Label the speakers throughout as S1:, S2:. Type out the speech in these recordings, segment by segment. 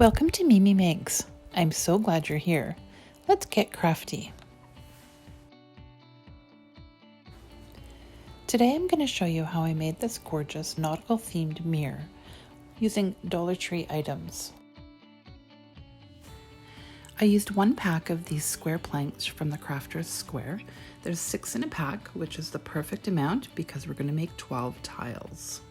S1: Welcome to Mimi Megs. I'm so glad you're here. Let's get crafty. Today I'm going to show you how I made this gorgeous nautical themed mirror using Dollar Tree items. I used one pack of these square planks from the Crafter's Square. There's 6 in a pack, which is the perfect amount because we're going to make 12 tiles.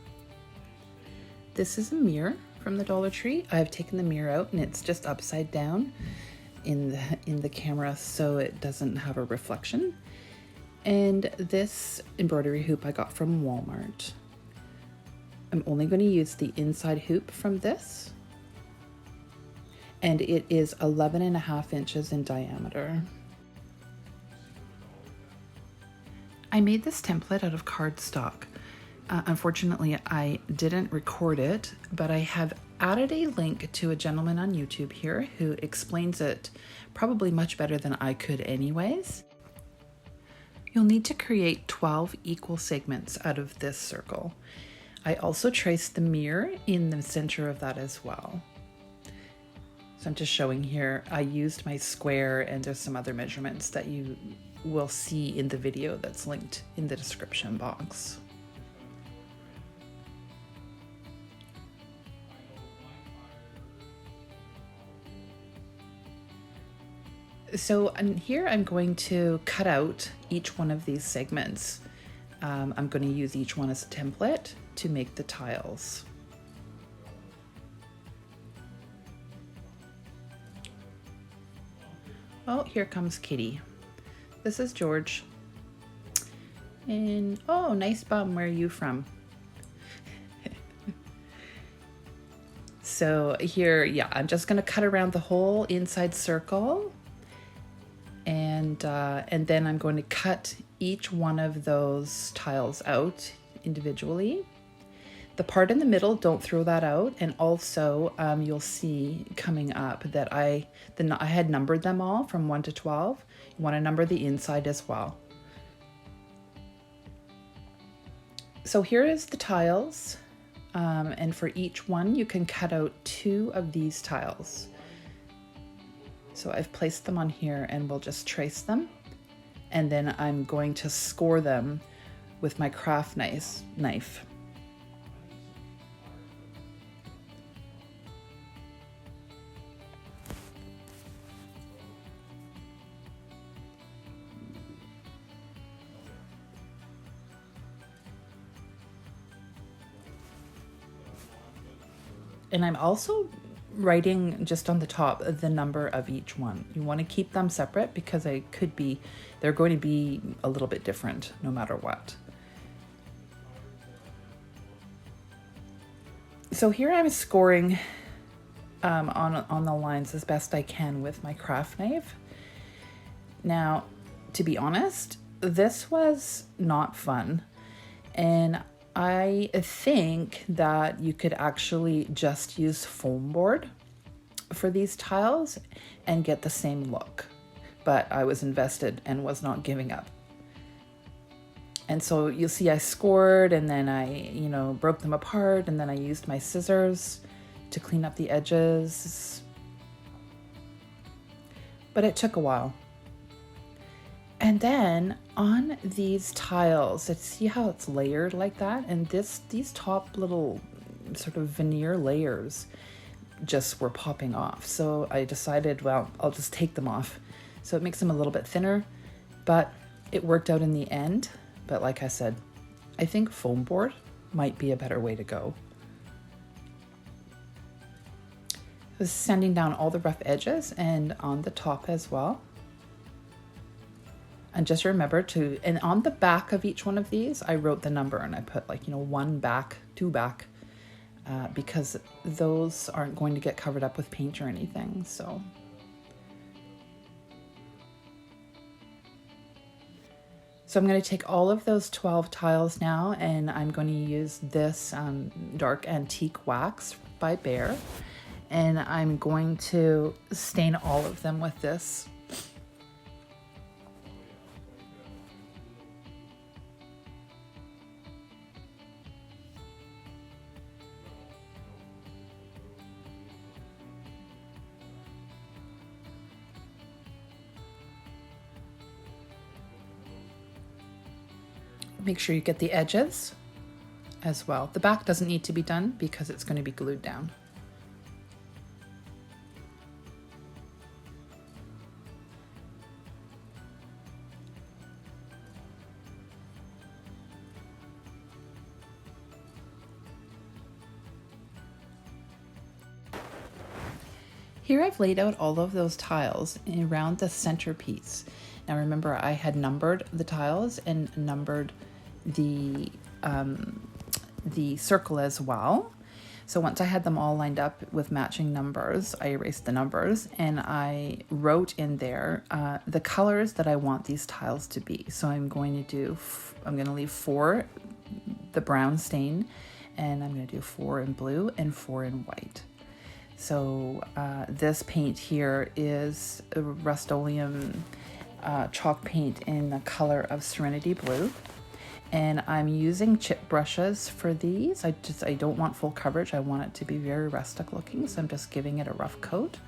S1: This is a mirror from the Dollar Tree. I've taken the mirror out and it's just upside down in the camera so it doesn't have a reflection. And this embroidery hoop I got from Walmart. I'm only going to use the inside hoop from this, and it is 11.5 inches in diameter. I made this template out of cardstock. Unfortunately, I didn't record it, but I have added a link to a gentleman on YouTube here who explains it probably much better than I could anyways. You'll need to create 12 equal segments out of this circle. I also traced the mirror in the center of that as well. So I'm just showing here, I used my square and there's some other measurements that you will see in the video that's linked in the description box. So here I'm going to cut out each one of these segments. I'm going to use each one as a template to make the tiles. Oh, here comes Kitty. This is George. And oh, nice bum, where are you from? So here, yeah, I'm just going to cut around the whole inside circle. And then I'm going to cut each one of those tiles out individually. The part in the middle, don't throw that out. And also you'll see coming up that I had numbered them all from 1 to 12. You want to number the inside as well. So here is the tiles. And for each one, you can cut out 2 of these tiles. So I've placed them on here and we'll just trace them. And then I'm going to score them with my craft knife. And I'm also writing just on the top the number of each one. You want to keep them separate because they're going to be a little bit different no matter what. So here I'm scoring on the lines as best I can with my craft knife. Now, to be honest, this was not fun, and I think that you could actually just use foam board for these tiles and get the same look, but I was invested and was not giving up. And so you'll see I scored and then I, broke them apart, and then I used my scissors to clean up the edges. But it took a while. And then on these tiles, see how it's layered like that? And these top little sort of veneer layers just were popping off. So I decided, well, I'll just take them off. So it makes them a little bit thinner, but it worked out in the end. But like I said, I think foam board might be a better way to go. I was sanding down all the rough edges and on the top as well. And just remember and on the back of each one of these, I wrote the number and I put 1 back, 2 back, because those aren't going to get covered up with paint or anything. So I'm going to take all of those 12 tiles now, and I'm going to use this dark antique wax by Behr, and I'm going to stain all of them with this. Make sure you get the edges as well. The back doesn't need to be done because it's going to be glued down. Here I've laid out all of those tiles around the centerpiece. Now remember, I had numbered the tiles and numbered the circle as well. So once I had them all lined up with matching numbers, I erased the numbers and I wrote in there the colors that I want these tiles to be. So I'm going to leave 4 the brown stain, and I'm going to do 4 in blue and 4 in white. So this paint here is a Rust-Oleum chalk paint in the color of Serenity Blue. And I'm using chip brushes for these. I don't want full coverage. I want it to be very rustic looking. So I'm just giving it a rough coat.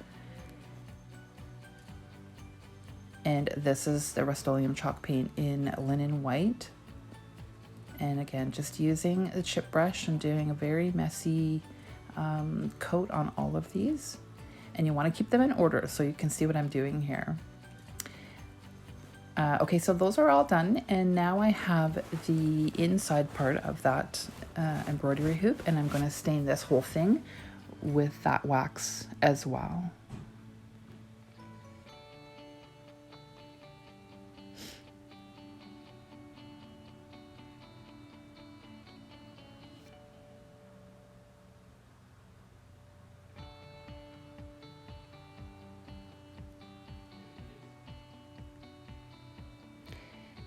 S1: And this is the Rust-Oleum chalk paint in Linen White. And again, just using the chip brush and doing a very messy coat on all of these, and you want to keep them in order so you can see what I'm doing here. Okay, so those are all done, and now I have the inside part of that embroidery hoop, and I'm going to stain this whole thing with that wax as well.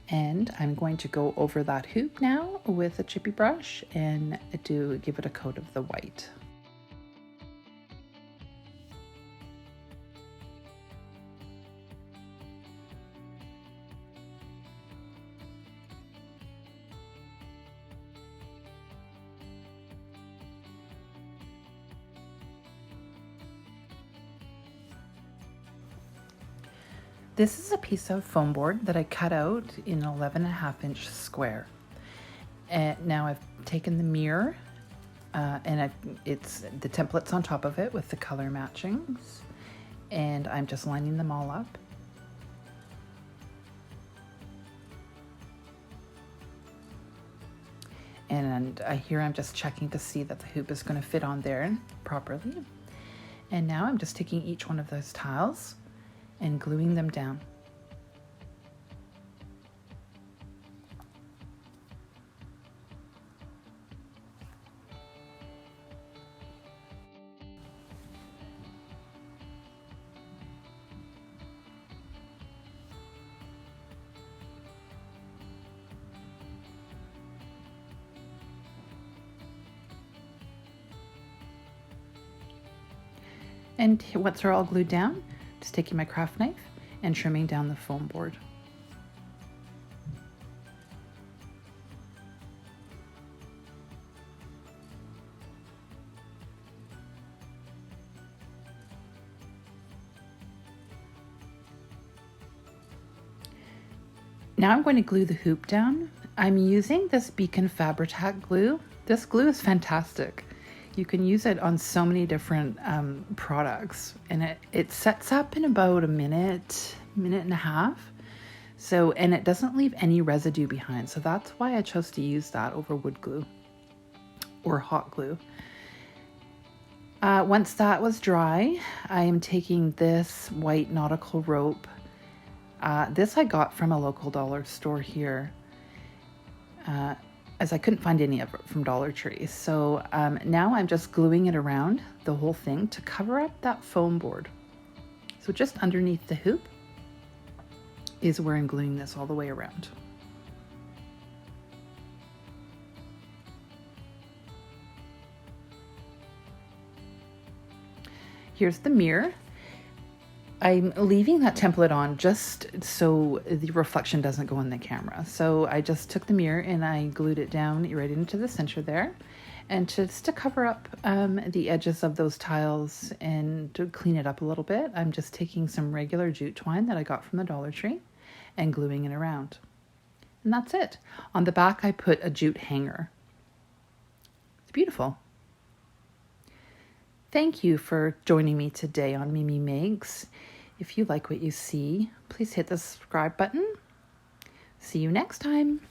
S1: And I'm going to go over that hoop now with a chippy brush and give it a coat of the white. This is a piece of foam board that I cut out in an 11.5-inch square. And now I've taken the mirror and it's the templates on top of it with the color matchings, and I'm just lining them all up. And here I'm just checking to see that the hoop is going to fit on there properly. And now I'm just taking each one of those tiles and gluing them down. And once they're all glued down, just taking my craft knife and trimming down the foam board. Now I'm going to glue the hoop down. I'm using this Beacon Fabri-Tac glue. This glue is fantastic. You can use it on so many different products, and it sets up in about a minute and a half. So, and it doesn't leave any residue behind. So that's why I chose to use that over wood glue or hot glue. Once that was dry, I am taking this white nautical rope. This I got from a local dollar store here, as I couldn't find any of it from Dollar Tree. So now I'm just gluing it around the whole thing to cover up that foam board. So just underneath the hoop is where I'm gluing this all the way around. Here's the mirror. I'm leaving that template on just so the reflection doesn't go in the camera. So I just took the mirror and I glued it down right into the center there. And just to cover up the edges of those tiles and to clean it up a little bit, I'm just taking some regular jute twine that I got from the Dollar Tree and gluing it around. And that's it. On the back, I put a jute hanger. It's beautiful. Thank you for joining me today on Mimi Makes. If you like what you see, please hit the subscribe button. See you next time.